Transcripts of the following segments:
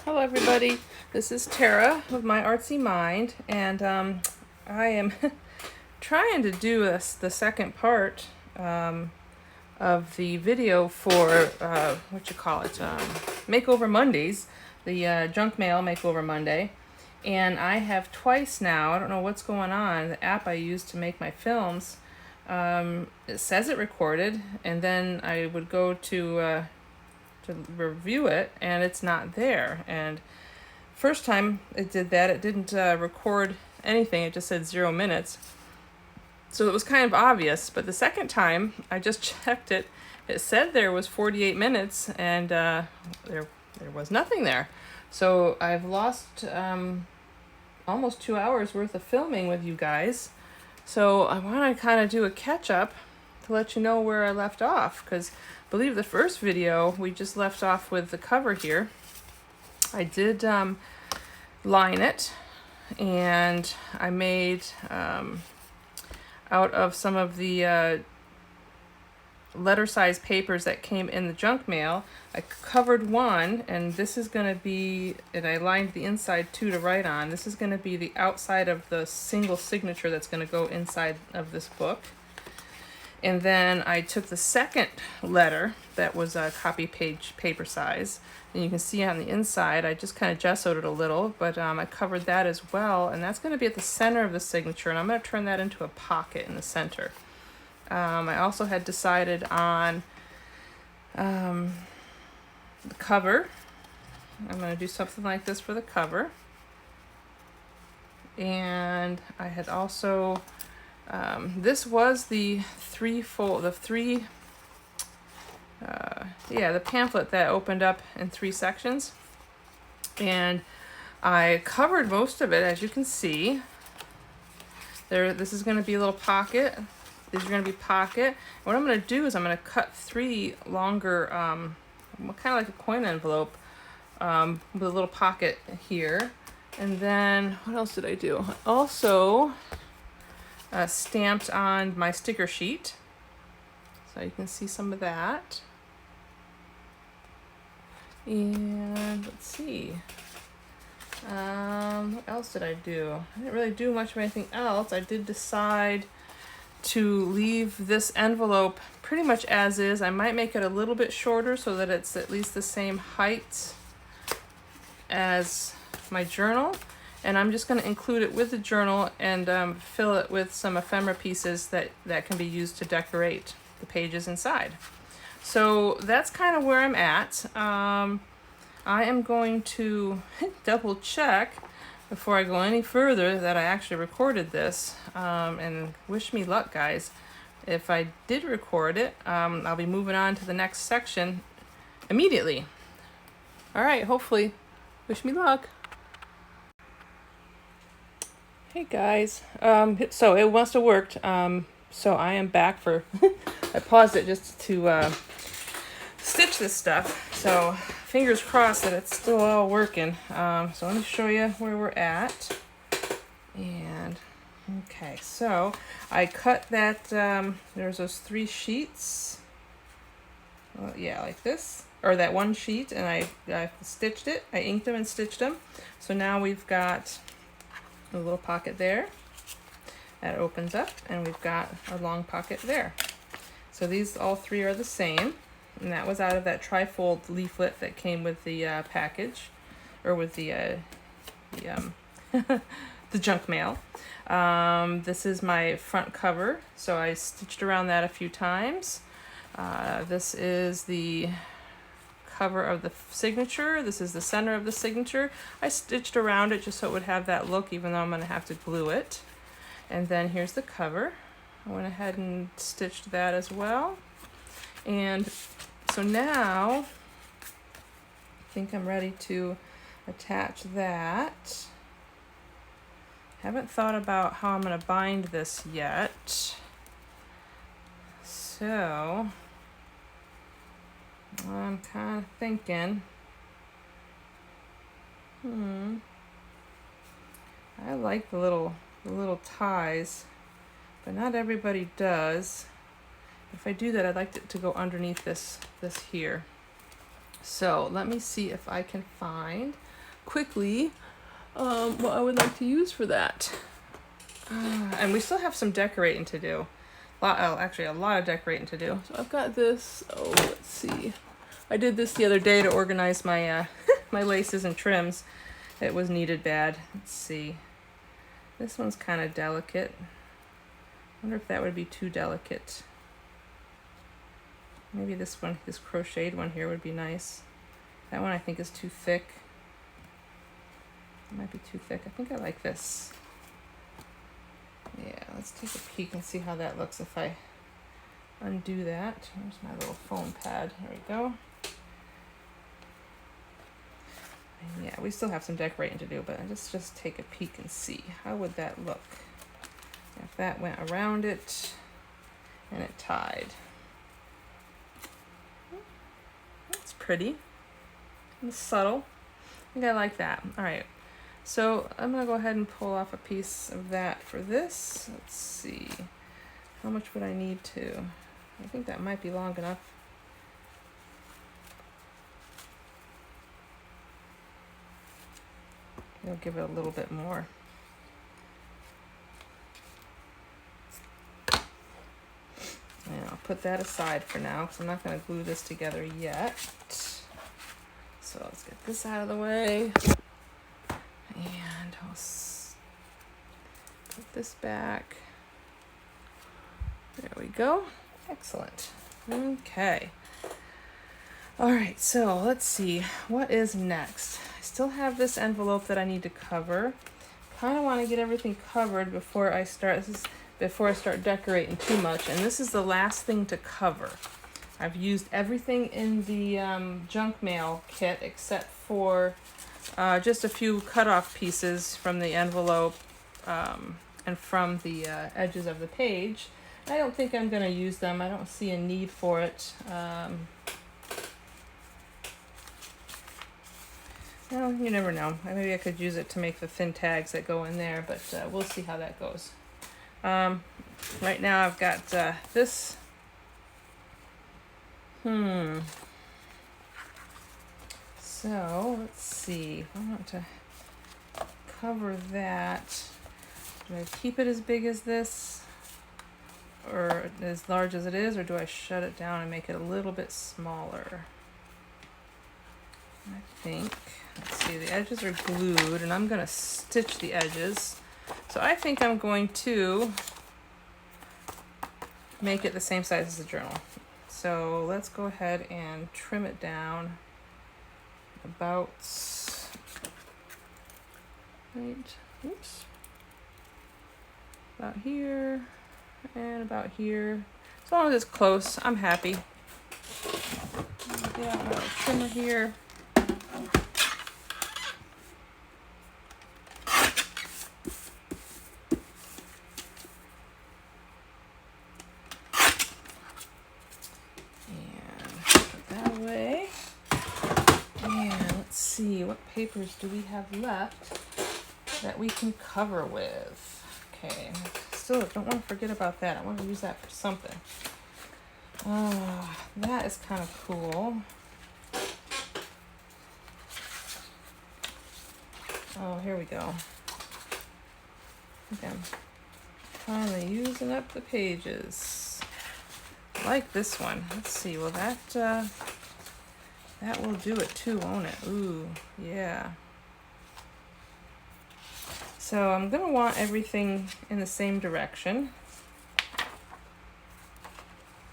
Hello everybody, this is Tara with My Artsy Mind, and I am trying to do the second part of the video for, Makeover Mondays, the Junk Mail Makeover Monday. And I have twice now, I don't know what's going on, the app I use to make my films, it says it recorded, and then I would go to review it and it's not there. And first time it did that, it didn't record anything, it just said 0 minutes, so it was kind of obvious. But the second time I just checked it, it said there was 48 minutes, and there was nothing there. So I've lost almost 2 hours worth of filming with you guys. So I want to kind of do a catch up to let you know where I left off, because I believe the first video we just left off with the cover here. I did line it, and I made out of some of the letter size papers that came in the junk mail. I covered one, and this is going to be, and I lined the inside too to write on. This is going to be the outside of the single signature that's going to go inside of this book. And then I took the second letter that was a copy page paper size, and you can see on the inside I just kind of gessoed it a little, but I covered that as well, and that's going to be at the center of the signature, and I'm going to turn that into a pocket in the center. I also had decided on the cover. I'm going to do something like this for the cover, and I had also this was the the pamphlet that opened up in 3 sections, and I covered most of it, as you can see. This is going to be a little pocket. These are going to be pocket. What I'm going to do is I'm going to cut 3 longer, kind of like a coin envelope, with a little pocket here. And then what else did I do? I also stamped on my sticker sheet, so you can see some of that. And let's see, what else did I do? I didn't really do much of anything else. I did decide to leave this envelope pretty much as is. I might make it a little bit shorter so that it's at least the same height as my journal. And I'm just going to include it with the journal and fill it with some ephemera pieces that can be used to decorate the pages inside. So that's kind of where I'm at. I am going to double check before I go any further that I actually recorded this, and wish me luck, guys. If I did record it, I'll be moving on to the next section immediately. All right, hopefully, wish me luck. Hey guys, so it must have worked. So I am back for, I paused it just to stitch this stuff. So fingers crossed that it's still all working. So let me show you where we're at. And okay, so I cut that, there's those 3 sheets. Yeah, like this, or that one sheet, and I stitched it. I inked them and stitched them. So now we've got a little pocket there that opens up, and we've got a long pocket there. So these all 3 are the same, and that was out of that trifold leaflet that came with the package, or with the the junk mail. This is my front cover, so I stitched around that a few times. This is the cover of the signature. This is the center of the signature. I stitched around it just so it would have that look, even though I'm going to have to glue it. And then here's the cover. I went ahead and stitched that as well. And so now I think I'm ready to attach that. Haven't thought about how I'm going to bind this yet. So I'm kind of thinking, I like the little ties, but not everybody does. If I do that, I'd like it to go underneath this here. So let me see if I can find quickly what I would like to use for that. And we still have some decorating to do. Actually, a lot of decorating to do. So I've got this. Oh, let's see. I did this the other day to organize my my laces and trims. It was needed bad. Let's see. This one's kind of delicate. I wonder if that would be too delicate. Maybe this one, this crocheted one here would be nice. That one I think is too thick. It might be too thick. I think I like this. Yeah, let's take a peek and see how that looks if I undo that. Here's my little foam pad. There we go. And yeah, we still have some decorating to do, but let's just take a peek and see. How would that look if that went around it and it tied? That's pretty and subtle. I think I like that. All right. So I'm going to go ahead and pull off a piece of that for this. Let's see. How much would I need to? I think that might be long enough. I'll give it a little bit more. And I'll put that aside for now because I'm not going to glue this together yet. So let's get this out of the way. And I'll put this back. There we go. Excellent. Okay. All right, so let's see. What is next? I still have this envelope that I need to cover. Kind of want to get everything covered before I start. Before I start decorating too much. And this is the last thing to cover. I've used everything in the junk mail kit except for just a few cut-off pieces from the envelope and from the edges of the page. I don't think I'm going to use them. I don't see a need for it. Well, you never know. Maybe I could use it to make the thin tags that go in there, but we'll see how that goes. Right now I've got this. So let's see. I want to cover that. Do I keep it as big as this, or as large as it is, or do I shut it down and make it a little bit smaller? I think. Let's see. The edges are glued, and I'm gonna stitch the edges. So I think I'm going to make it the same size as the journal. So let's go ahead and trim it down about about here and about here. As long as it's close, I'm happy. Get out my little trimmer here. What papers do we have left that we can cover with? Okay, still don't want to forget about that. I want to use that for something. That is kind of cool. Oh, here we go. Okay, finally using up the pages. I like this one. Let's see. Well, that will do it too, won't it? Ooh, yeah. So I'm gonna want everything in the same direction.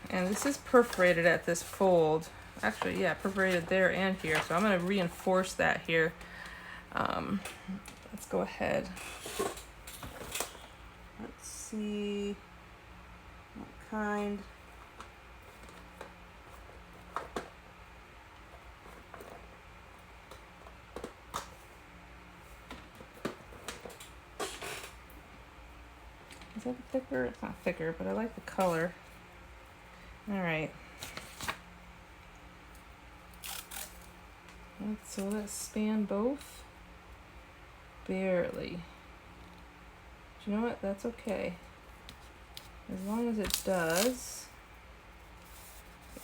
And this is perforated at this fold. Actually, yeah, perforated there and here. So I'm gonna reinforce that here. Let's go ahead. Let's see what kind. Is that thicker? It's not thicker, but I like the color. All right. So let's span both. Barely. Do you know what? That's okay. As long as it does.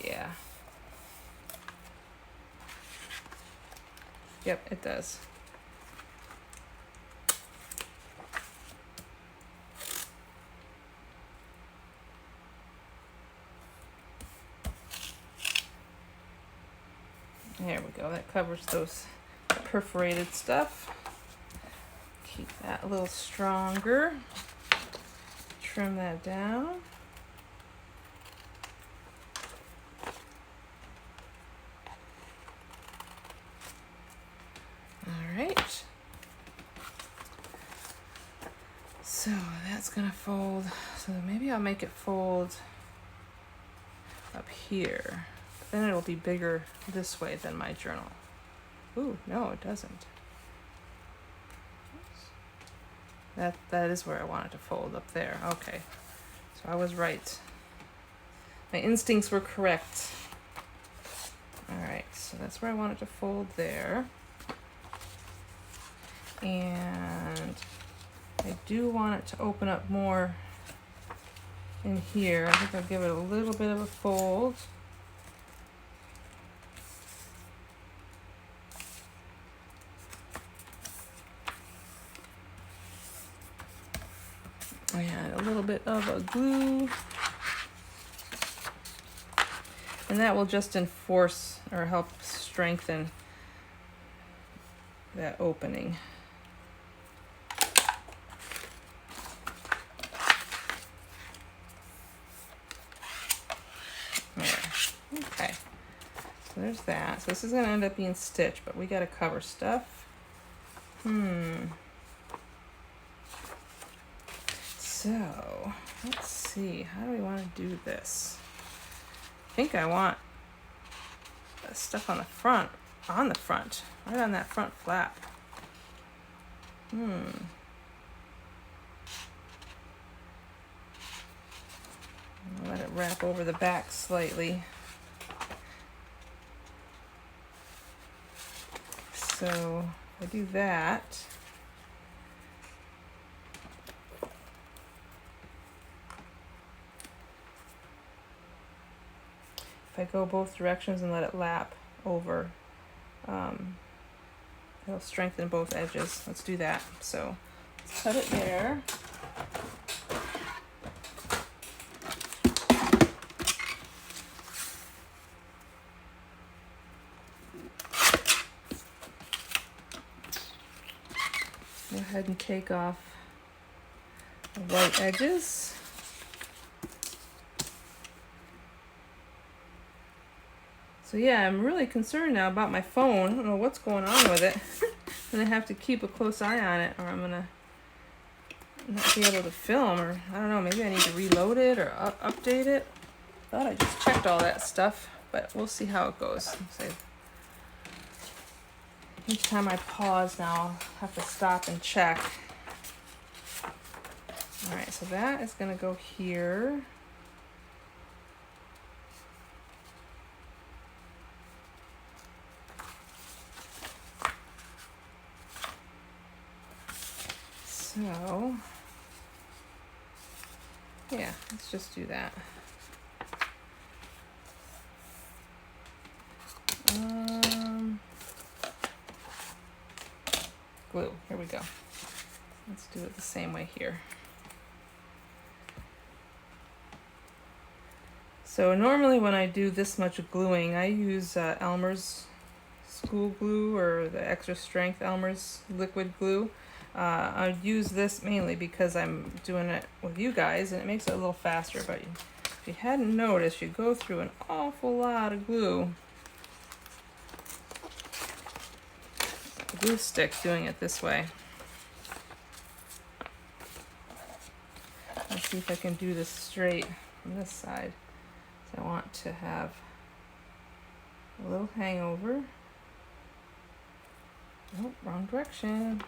Yeah. Yep, it does. There we go. That covers those perforated stuff. Keep that a little stronger. Trim that down. All right. So that's gonna fold. So maybe I'll make it fold up here. But then it'll be bigger this way than my journal. Ooh, no, it doesn't. That is where I want it to fold, up there. Okay. So I was right. My instincts were correct. All right, so that's where I want it to fold there. And I do want it to open up more in here. I think I'll give it a little bit of a fold. And a little bit of a glue. And that will just enforce or help strengthen that opening. There. Okay. So there's that. So this is going to end up being stitched, but we got to cover stuff. So let's see. How do we want to do this? I think I want stuff on the front. Right on that front flap. Let it wrap over the back slightly. So if I do that, if I go both directions and let it lap over, it'll strengthen both edges. Let's do that. So let's cut it there. Go ahead and take off the white edges. So yeah, I'm really concerned now about my phone. I don't know what's going on with it. I'm gonna have to keep a close eye on it, or I'm gonna not be able to film, or I don't know, maybe I need to reload it or update it. Thought I just checked all that stuff, but we'll see how it goes. So each time I pause now, I'll have to stop and check. All right, so that is gonna go here. So, yeah, let's just do that. Glue, here we go. Let's do it the same way here. So normally when I do this much gluing, I use Elmer's school glue, or the extra strength Elmer's liquid glue. I use this mainly because I'm doing it with you guys and it makes it a little faster, but if you hadn't noticed, you go through an awful lot of glue. The glue stick's doing it this way. Let's see if I can do this straight from this side. So I want to have a little hangover. Nope, wrong direction.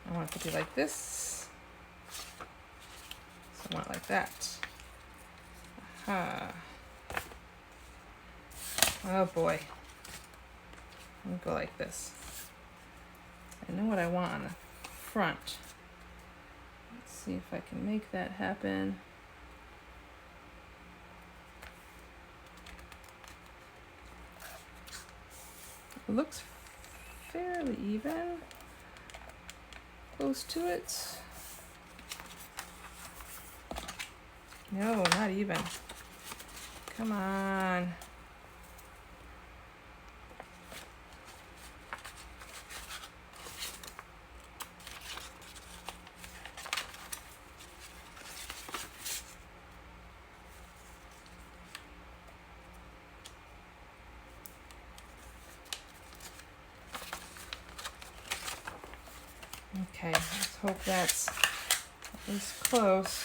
I want it to be like this. So I want it like that. Aha. Oh boy. Let me go like this. I know what I want on the front. Let's see if I can make that happen. It looks fairly even. Close to it. No, not even. Come on. Okay, let's hope that's at least close.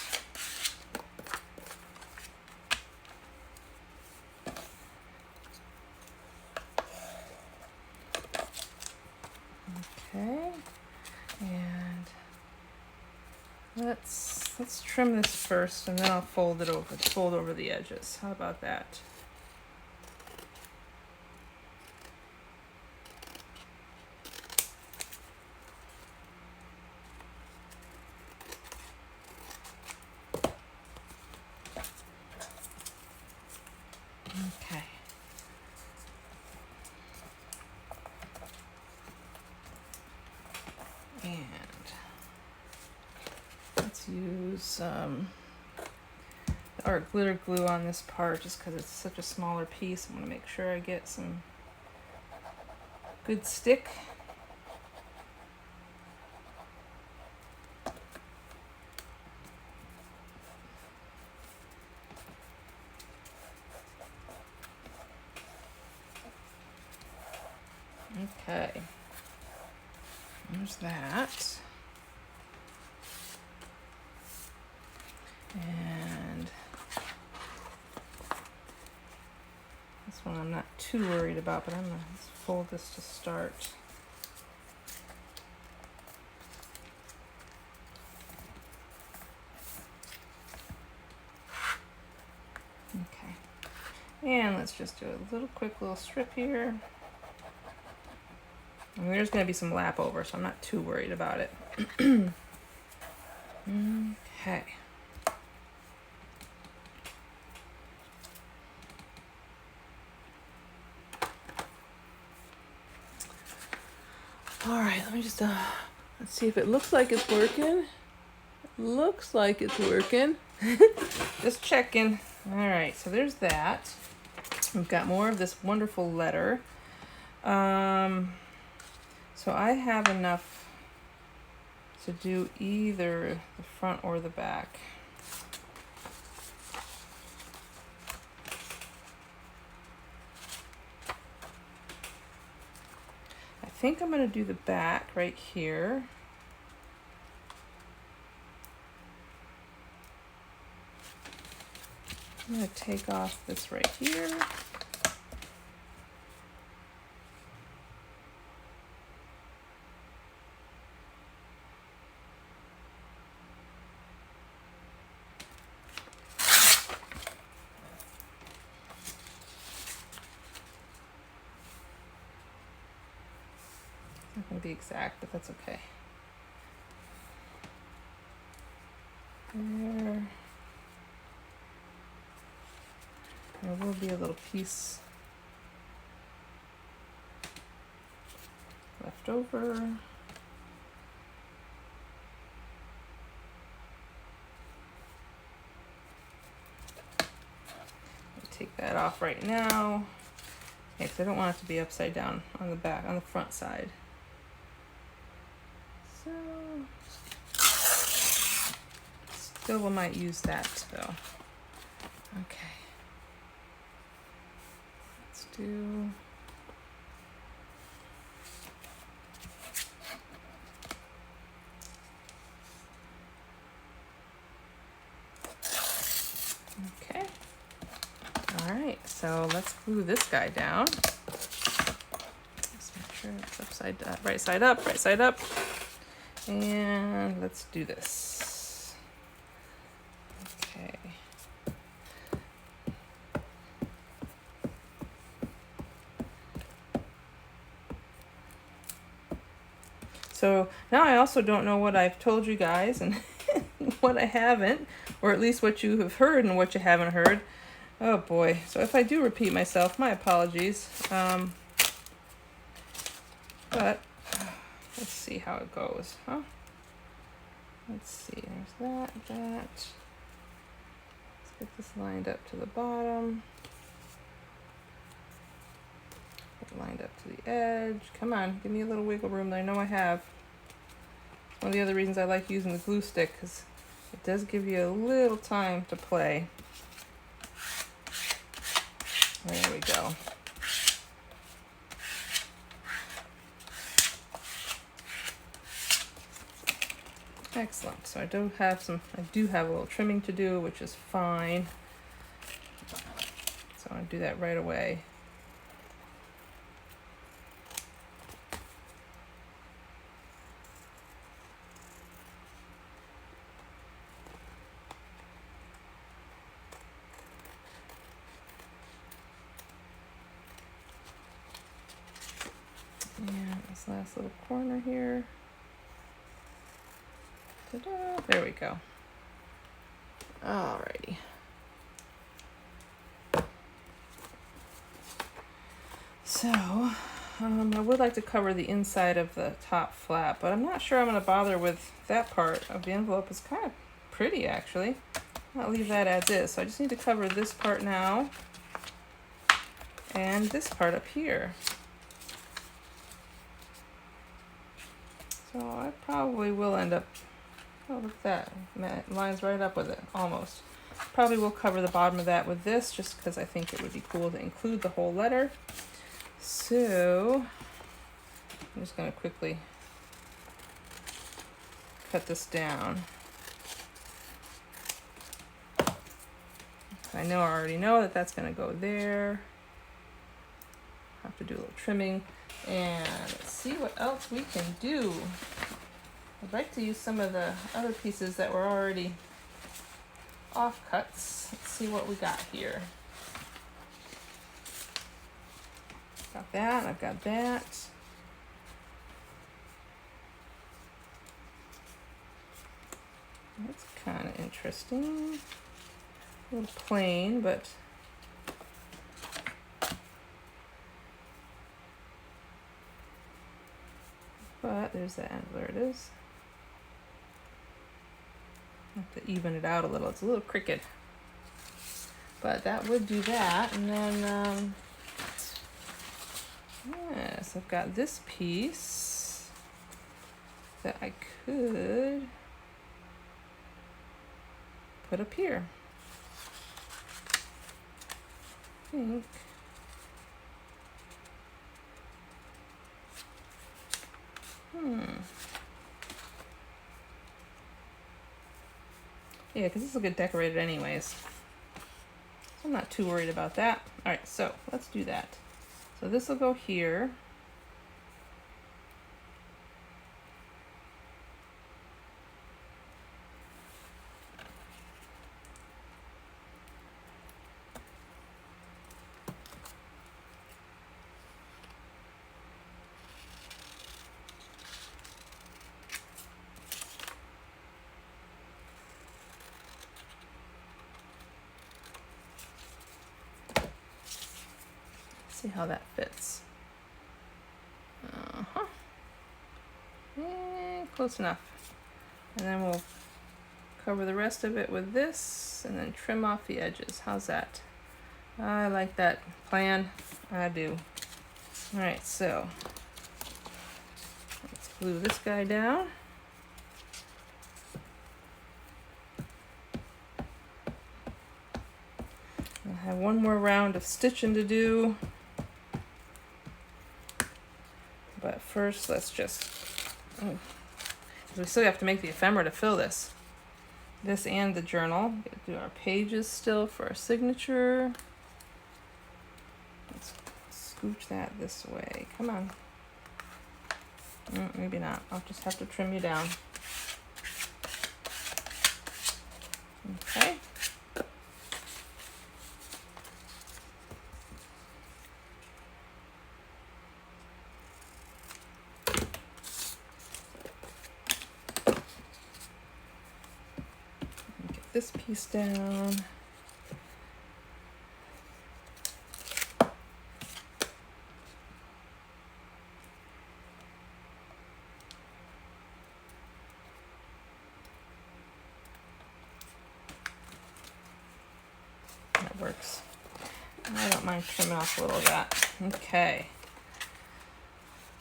Okay, and let's trim this first, and then I'll fold over the edges. How about that? Okay. And let's use our glitter glue on this part just because it's such a smaller piece. I'm going to make sure I get some good stick. Okay, there's that. And this one I'm not too worried about, but I'm going to fold this to start. Okay, and let's just do a little quick little strip here. And there's going to be some lap over, so I'm not too worried about it. Okay. All right, let me just let's see if it looks like it's working. Looks like it's working. Just checking. All right, so there's that. We've got more of this wonderful letter. So I have enough to do either the front or the back. I think I'm going to do the back right here. I'm going to take off this right here. Not going to be exact, but that's okay. There will be a little piece left over. Take that off right now. Okay, because I don't want it to be upside down on the back, on the front side. So, still we might use that though. Okay. Let's do. Okay. All right, so let's glue this guy down. Just make sure it's upside down, right side up, right side up. And let's do this. Okay. So now I also don't know what I've told you guys and what I haven't, or at least what you have heard and what you haven't heard. Oh boy. So if I do repeat myself, my apologies. But let's see how it goes, huh? Let's see, there's that. Let's get this lined up to the bottom. Get it lined up to the edge. Come on, give me a little wiggle room that I know I have. One of the other reasons I like using the glue stick, because it does give you a little time to play. There we go. Excellent. So I do have a little trimming to do, which is fine. So I'll do that right away. And this last little corner here. Ta-da! There we go. Alrighty. So, I would like to cover the inside of the top flap, but I'm not sure I'm going to bother with that part of the envelope. It's kind of pretty, actually. I'll leave that as is. So I just need to cover this part now and this part up here. So I probably will end up, oh, look at that, it lines right up with it, almost. Probably will cover the bottom of that with this, just because I think it would be cool to include the whole letter. So I'm just going to quickly cut this down. I already know that that's going to go there. Have to do a little trimming. And let's see what else we can do. I'd like to use some of the other pieces that were already offcuts. Let's see what we got here. Got that, I've got that. That's kind of interesting. A little plain, but there's the end. There it is. Have to even it out a little. It's a little crooked, but that would do that. And then yes, I've got this piece that I could put up here. I think. Yeah, because this will get decorated anyways. So I'm not too worried about that. All right, so let's do that. So this will go here. See how that fits. Close enough. And then we'll cover the rest of it with this and then trim off the edges. How's that? I like that plan. I do. All right, so let's glue this guy down. I have one more round of stitching to do. But first, let's just, we still have to make the ephemera to fill this. This and the journal. Do our pages still for our signature. Let's scooch that this way. Come on. Maybe not. I'll just have to trim you down. Okay. This piece down. That works. I don't mind trimming off a little of that. Okay.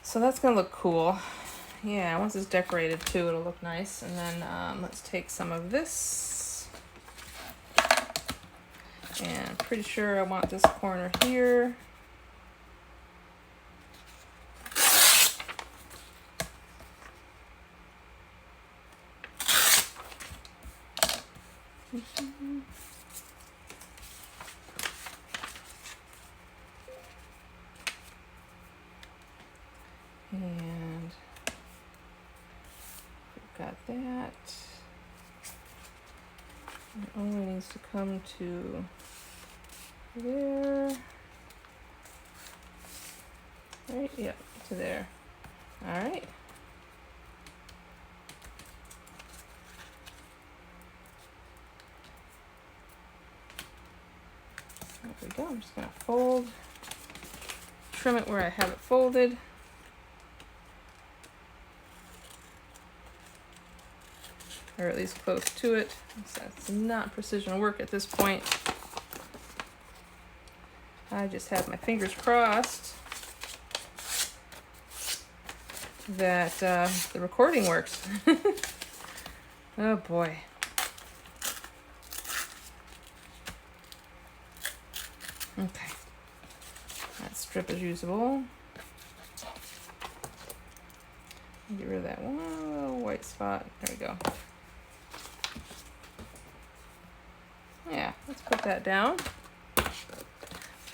So that's gonna look cool. Yeah, once it's decorated too, it'll look nice. And then let's take some of this. And I'm pretty sure I want this corner here. And we've got that. It only needs to come to there. Right, yep, to there. All right. There we go. I'm just gonna fold, trim it where I have it folded. Or at least close to it. So it's not precision work at this point. I just have my fingers crossed that the recording works. Oh boy. Okay. That strip is usable. Get rid of that one little white spot. There we go. Yeah, let's put that down.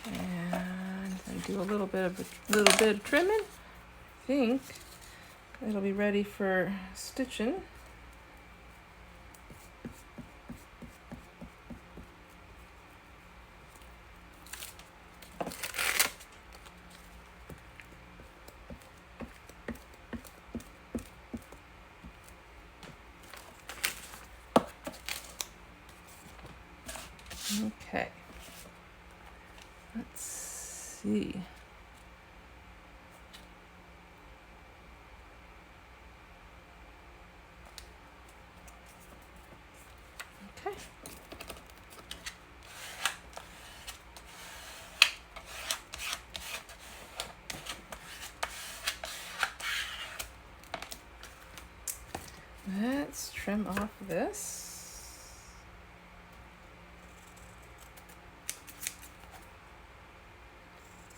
And do a little bit of trimming. I think it'll be ready for stitching. Okay. Let's see. Okay. Let's trim off this.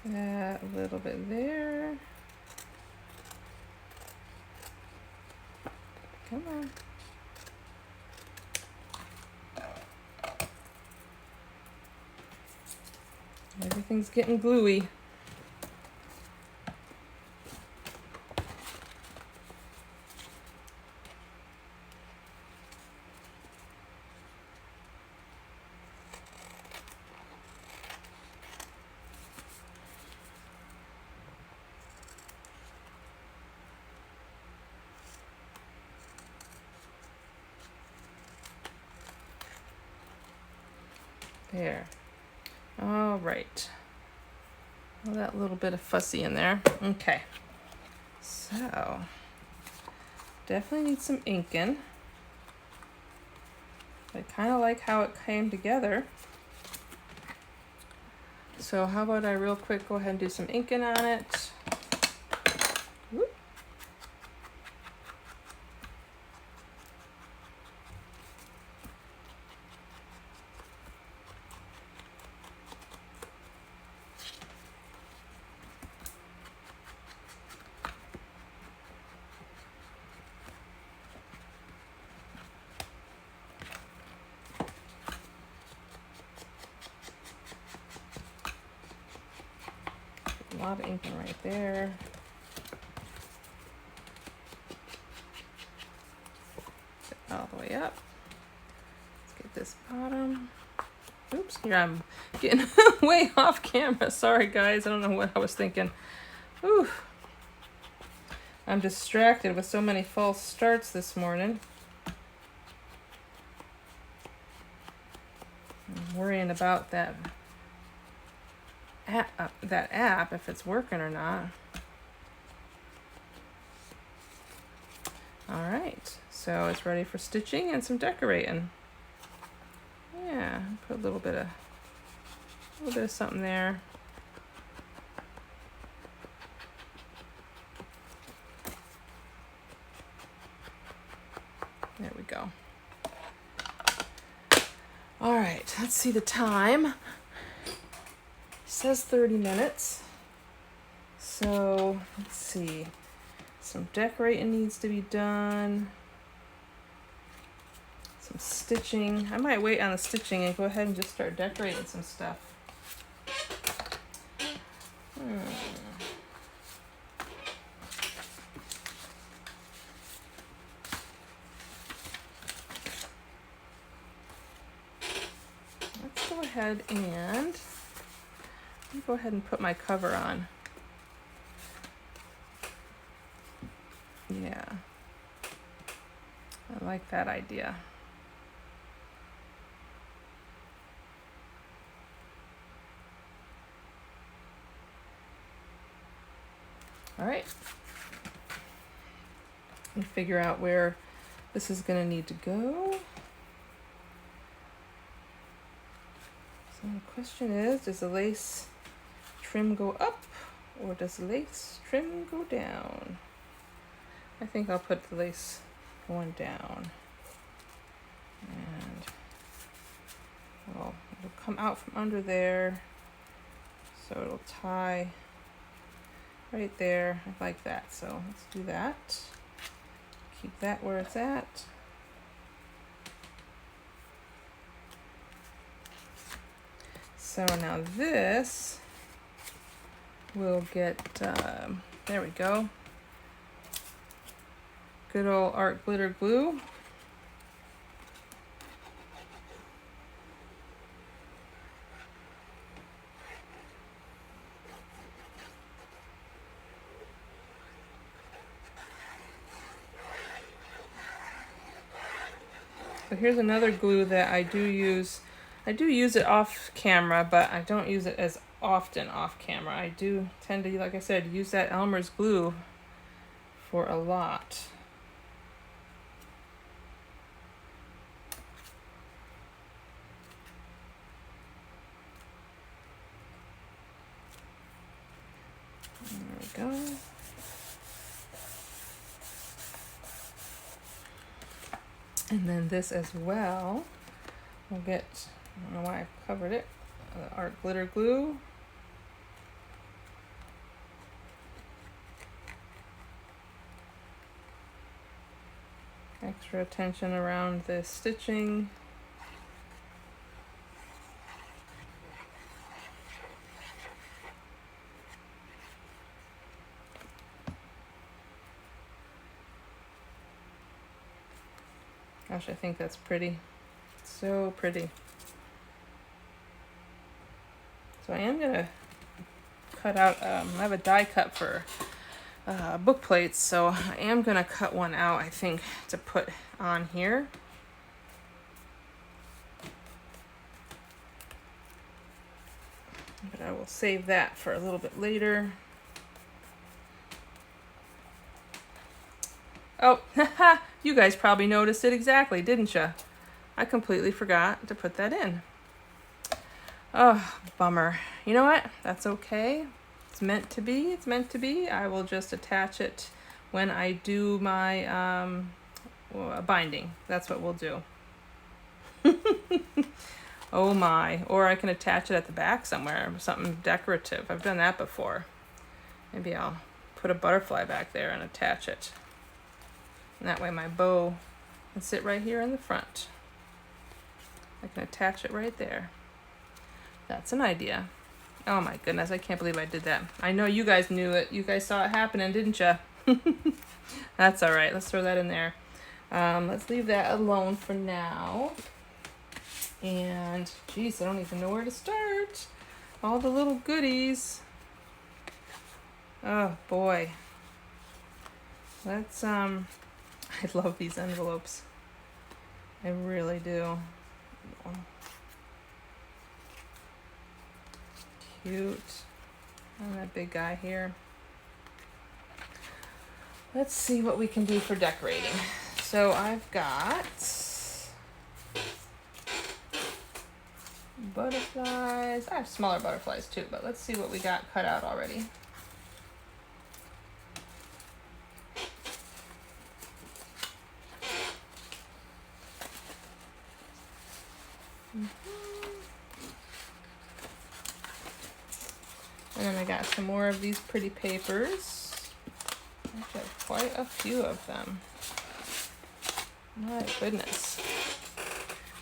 That a little bit there. Come on. Everything's getting gluey. There. All right. Well, that little bit of fussy in there. Okay. So, definitely need some ink in. I kind of like how it came together. So how about I real quick go ahead and do some inking on it. Whoop. A lot of inking right there. Get all the way up. Let's get this bottom. Oops, here I'm getting way off camera. Sorry guys, I don't know what I was thinking. Ooh. I'm distracted with so many false starts this morning. I'm worrying about that app, if it's working or not. All right, so it's ready for stitching and some decorating. Yeah, put a little bit of something there. There we go. All right, let's see the time. It says 30 minutes. So let's see. Some decorating needs to be done. Some stitching. I might wait on the stitching and go ahead and just start decorating some stuff. ahead and put my cover on. Yeah, I like that idea. All right, and figure out where this is going to need to go. So the question is, does the lace trim go up or does the lace trim go down? I think I'll put the lace going down. And well, it'll come out from under there. So it'll tie right there. I like that. So let's do that. Keep that where it's at. So now this will get, there we go. Good old art glitter glue. So here's another glue that I do use. I do use it off camera, but I don't use it as often off camera. I do tend to, like I said, use that Elmer's glue for a lot. There we go. And then this as well, we'll get, I don't know why I covered it, art glitter glue. Extra attention around the stitching. Gosh, I think that's pretty. So pretty. So I am gonna cut out, I have a die cut for book plates, so I am gonna cut one out, I think, to put on here. But I will save that for a little bit later. Oh, haha, you guys probably noticed it exactly, didn't you? I completely forgot to put that in. Oh, bummer. You know what? That's okay. It's meant to be. It's meant to be. I will just attach it when I do my binding. That's what we'll do. Oh my. Or I can attach it at the back somewhere, something decorative. I've done that before. Maybe I'll put a butterfly back there and attach it. And that way my bow can sit right here in the front. I can attach it right there. That's an idea. Oh my goodness, I can't believe I did that. I know you guys knew it. You guys saw it happening, didn't you? That's all right. Let's throw that in there. Let's leave that alone for now. And geez, I don't even know where to start. All the little goodies. Oh boy. Let's I love these envelopes. I really do. Cute. And that big guy here. Let's see what we can do for decorating. So I've got butterflies. I have smaller butterflies too, but let's see what we got cut out already. And then I got some more of these pretty papers. I actually have quite a few of them. My goodness.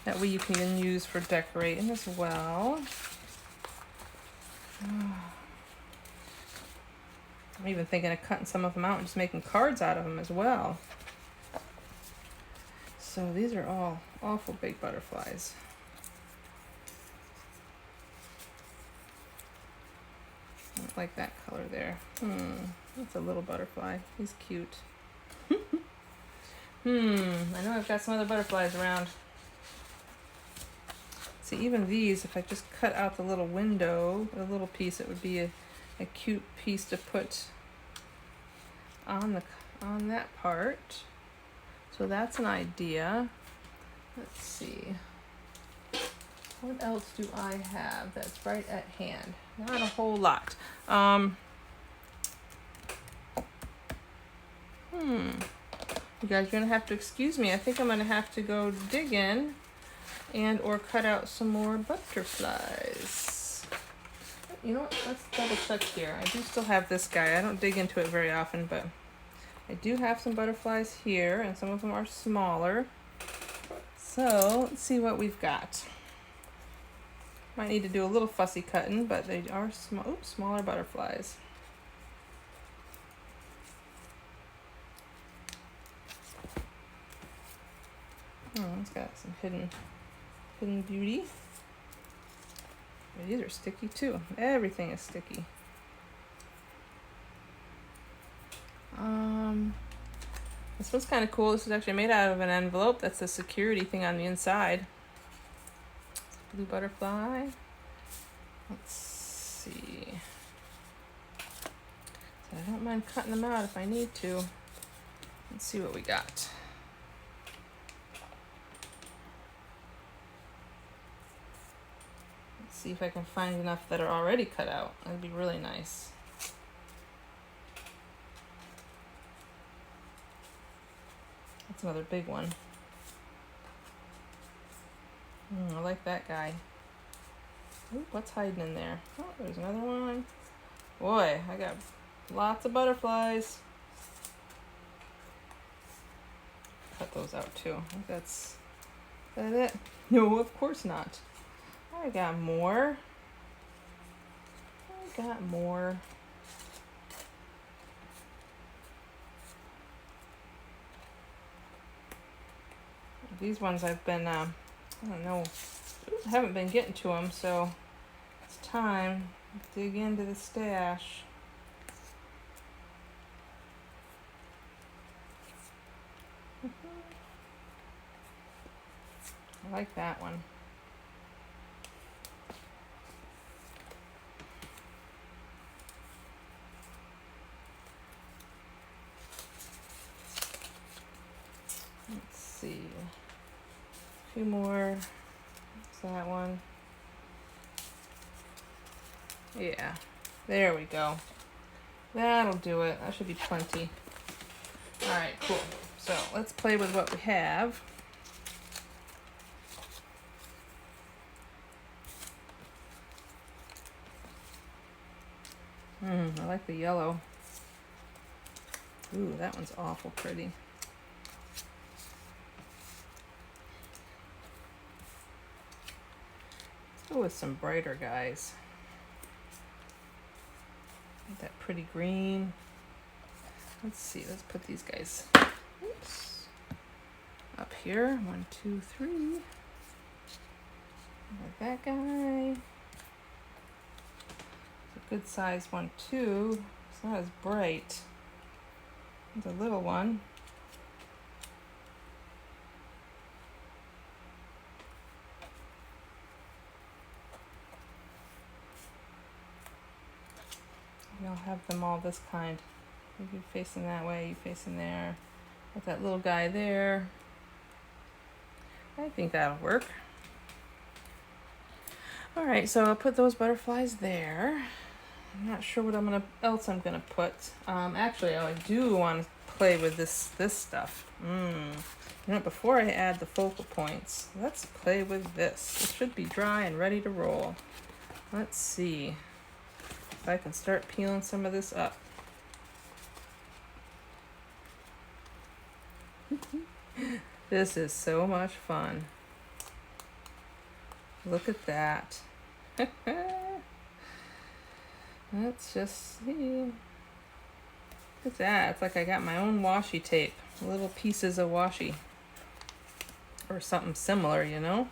That way you can use for decorating as well. I'm even thinking of cutting some of them out and just making cards out of them as well. So these are all awful big butterflies. like that color there. That's a little butterfly. He's cute. I know I've got some other butterflies around. See, even these, if I just cut out the little window, a little piece, it would be a cute piece to put on that part. So that's an idea. Let's see. What else do I have that's right at hand? Not a whole lot. You guys are gonna have to excuse me. I think I'm gonna have to go dig in and or cut out some more butterflies. You know what? Let's double check here. I do still have this guy. I don't dig into it very often, but I do have some butterflies here, and some of them are smaller. So let's see what we've got. Might need to do a little fussy cutting, but they are smaller butterflies. Oh, it's got some hidden beauty. But these are sticky too. Everything is sticky. This one's kind of cool. This is actually made out of an envelope. That's the security thing on the inside. Blue butterfly. Let's see. So I don't mind cutting them out if I need to. Let's see what we got. Let's see if I can find enough that are already cut out. That'd be really nice. That's another big one. I like that guy. Ooh, what's hiding in there? Oh, there's another one. Boy, I got lots of butterflies. Cut those out too. I think is that it? No, of course not. I got more. These ones I've been, I don't know, I haven't been getting to them, so it's time to dig into the stash. I like that one. Let's see. A few more. What's that one? Yeah. There we go. That'll do it. That should be plenty. Alright, cool. So let's play with what we have. I like the yellow. Ooh, that one's awful pretty. Let's go with some brighter guys. Like that pretty green. Let's see, let's put these guys up here. 1, 2, 3. Like that guy. Good size one too. It's not as bright. It's a little one. I'll have them all this kind. You facing that way, you facing there. With that little guy there. I think that'll work. Alright, so I'll put those butterflies there. I'm not sure what else I'm gonna put. Actually, I do want to play with this stuff. You know, before I add the focal points, let's play with this. It should be dry and ready to roll. Let's see if I can start peeling some of this up. This is so much fun. Look at that. Let's just see. Look at that. It's like I got my own washi tape. Little pieces of washi. Or something similar, you know?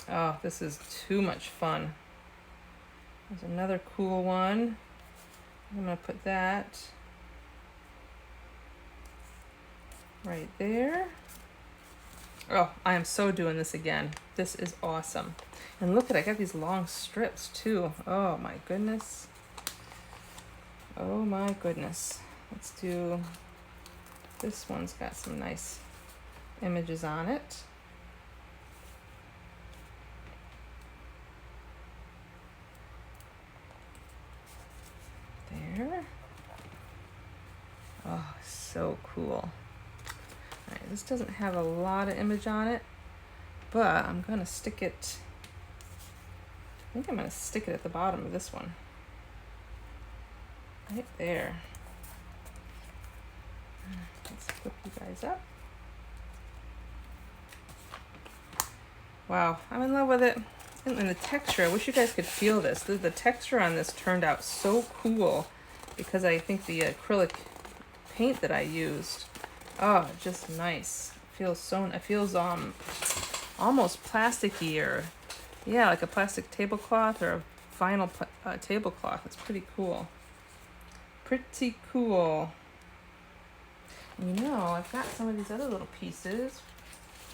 Oh, this is too much fun. There's another cool one. I'm going to put that right there. Oh, I am so doing this again. This is awesome. And look at, I got these long strips too. Oh my goodness. Oh my goodness. Let's do, this one's got some nice images on it. There. Oh, so cool. Alright, this doesn't have a lot of image on it, but I'm gonna stick it, I think I'm gonna stick it at the bottom of this one. Right there. Let's flip you guys up. Wow, I'm in love with it. And the texture, I wish you guys could feel this. The texture on this turned out so cool because I think the acrylic paint that I used, oh, just nice. It feels almost plasticky, or yeah, like a plastic tablecloth or a vinyl tablecloth. It's pretty cool. Pretty cool. And you know, I've got some of these other little pieces.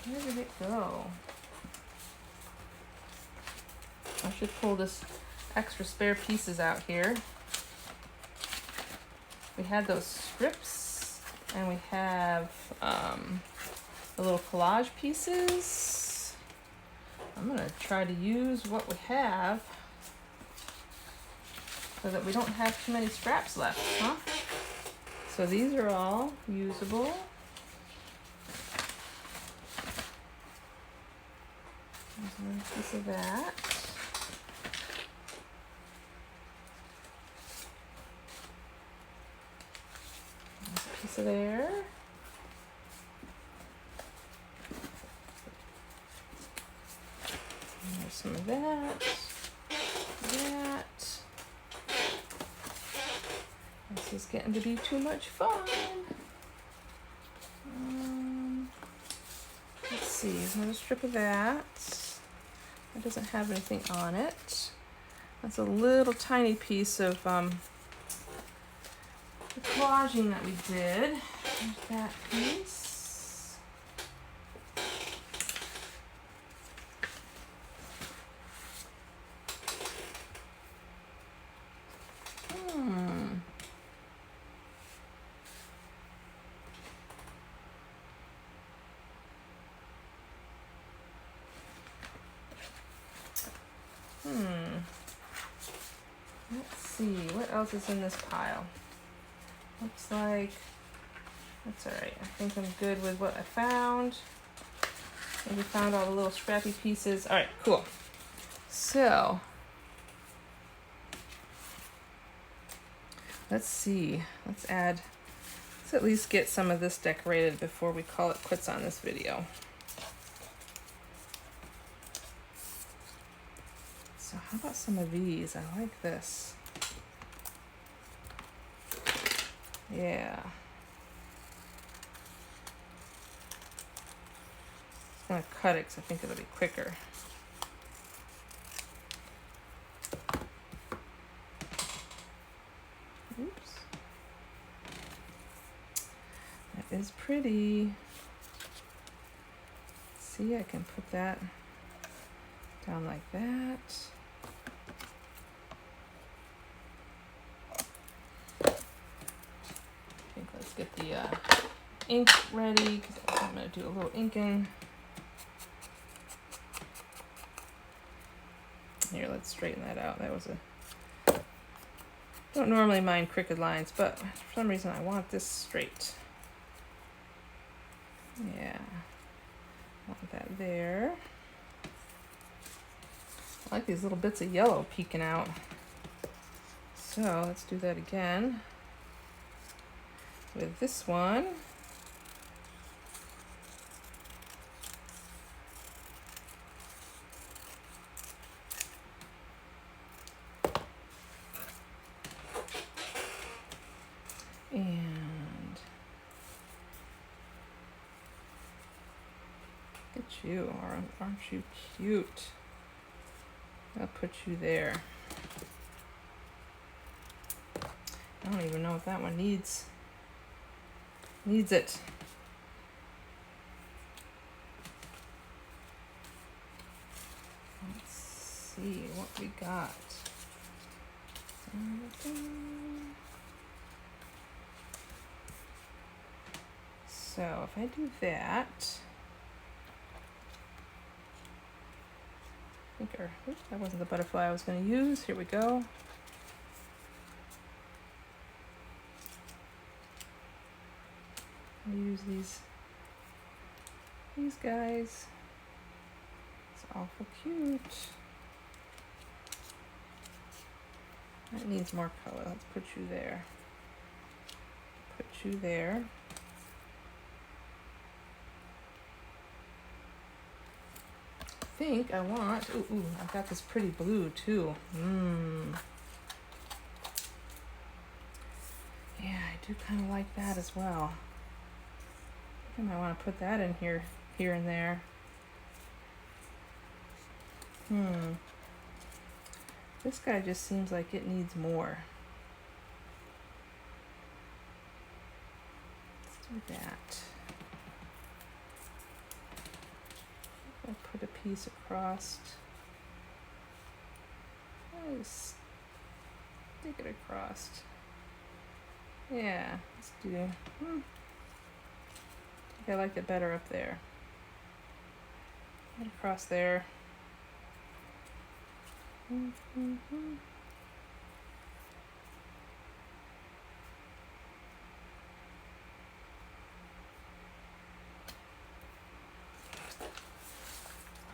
Where did it go? I should pull this extra spare pieces out here. We had those strips, and we have the little collage pieces. I'm gonna try to use what we have so that we don't have too many scraps left, huh? So these are all usable. There's another piece of that. Piece of there. And there's some of that. That. This is getting to be too much fun. Let's see, there's another strip of that. It doesn't have anything on it. That's a little tiny piece of the collaging that we did. There's that piece. Let's see, what else is in this pile? Looks like that's alright. I think I'm good with what I found. Maybe found all the little scrappy pieces. Alright, cool. So let's see. Let's at least get some of this decorated before we call it quits on this video. So how about some of these? I like this. Yeah. I'm gonna cut it because I think it'll be quicker. Oops. That is pretty. See, I can put that down like that. I think let's get the ink ready because I'm going to do a little inking. Here, let's straighten that out. That was a... Don't normally mind crooked lines, but for some reason I want this straight. Yeah. Want that there. I like these little bits of yellow peeking out. So let's do that again with this one. And look at you, aren't you cute? I'll put you there. I don't even know if that one needs it. Let's see what we got. So if I do that, oops, that wasn't the butterfly I was going to use. Here we go. I'll use these guys. It's awful cute. That needs more color. Let's put you there. Put you there. I think I want, ooh, I've got this pretty blue too. Yeah, I do kind of like that as well. I think I might want to put that in here and there. This guy just seems like it needs more. Let's do that. I'll put a piece across. I'll just stick it across. Yeah, let's do. I think I like it better up there. Right across there.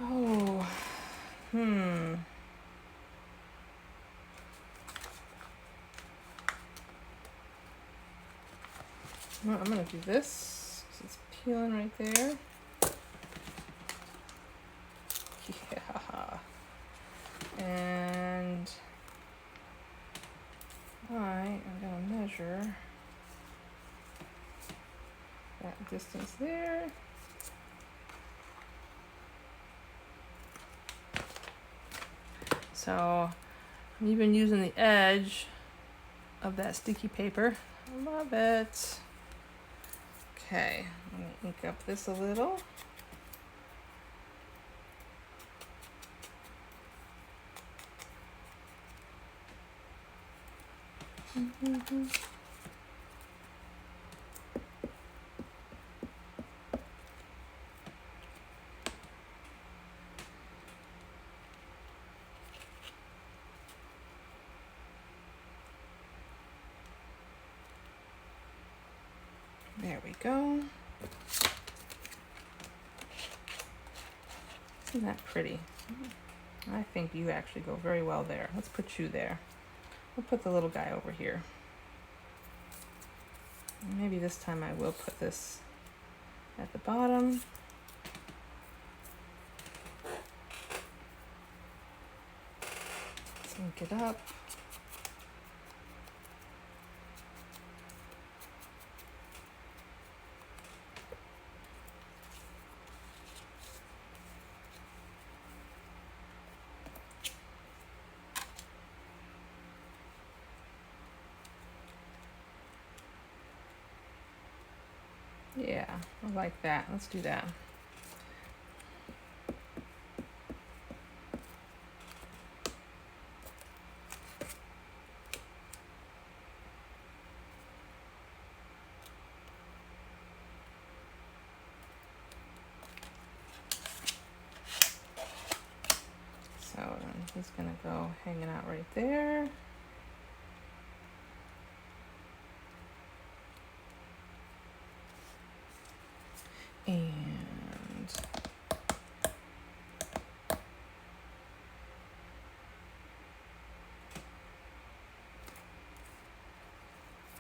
Oh, Well, I'm gonna do this 'cause it's peeling right there. Yeah. And I am gonna measure that distance there. So I'm even using the edge of that sticky paper. I love it. Okay, I'm gonna ink up this a little. There we go. Isn't that pretty? I think you actually go very well there. Let's put you there. We'll put the little guy over here. Maybe this time I will put this at the bottom. Let's ink it up. Yeah, I like that. Let's do that. So then he's gonna go hanging out right there. And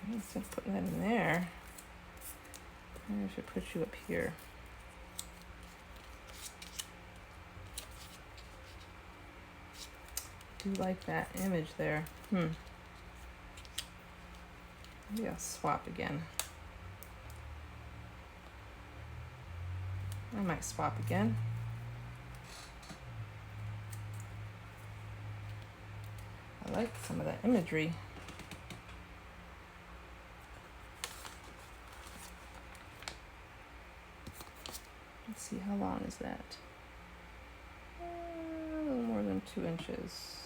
instead of putting that in there, maybe I should put you up here. I do like that image there. Maybe I'll swap again. I might swap again. I like some of that imagery. Let's see, how long is that? A little more than 2 inches.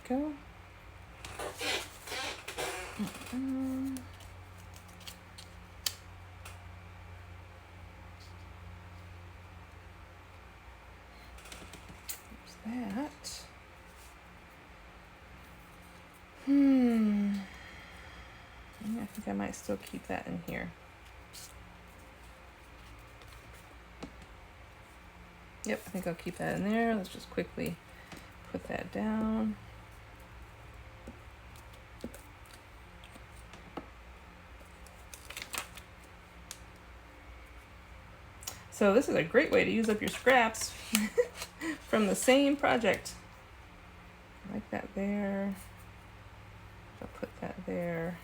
Go. There's that. I think I might still keep that in here. Yep, I think I'll keep that in there. Let's just quickly put that down. So this is a great way to use up your scraps from the same project. I like that there. I'll put that there.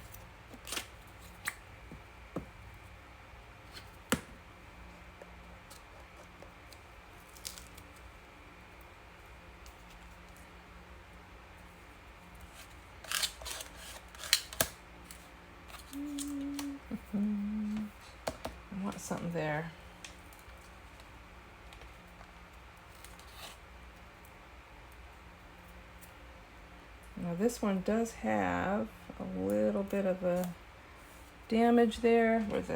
I want something there. Now this one does have a little bit of a damage there where it's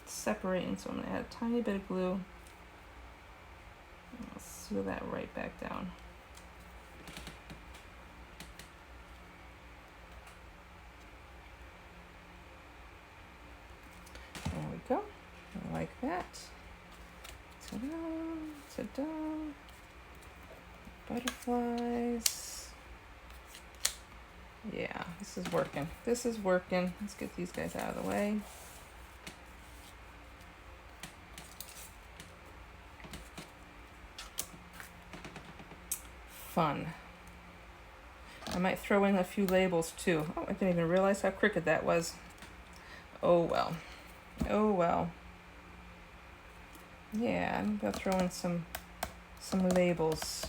separating, so I'm going to add a tiny bit of glue. I'll seal that right back down. There we go. I like that. Ta-da, ta-da. Butterflies. Yeah, this is working. This is working. Let's get these guys out of the way. Fun. I might throw in a few labels too. Oh, I didn't even realize how crooked that was. Oh well. Oh well. Yeah, I'm gonna throw in some labels.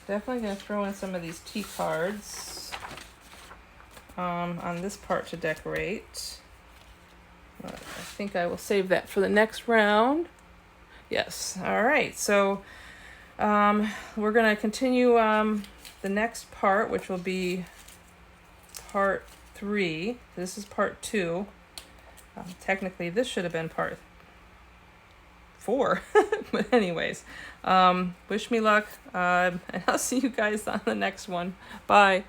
Definitely gonna throw in some of these tea cards on this part to decorate. I think I will save that for the next round. Yes. All right. So we're gonna continue the next part, which will be part 3. This is part 2. Technically, this should have been part 4. But anyways, wish me luck, and I'll see you guys on the next one. Bye.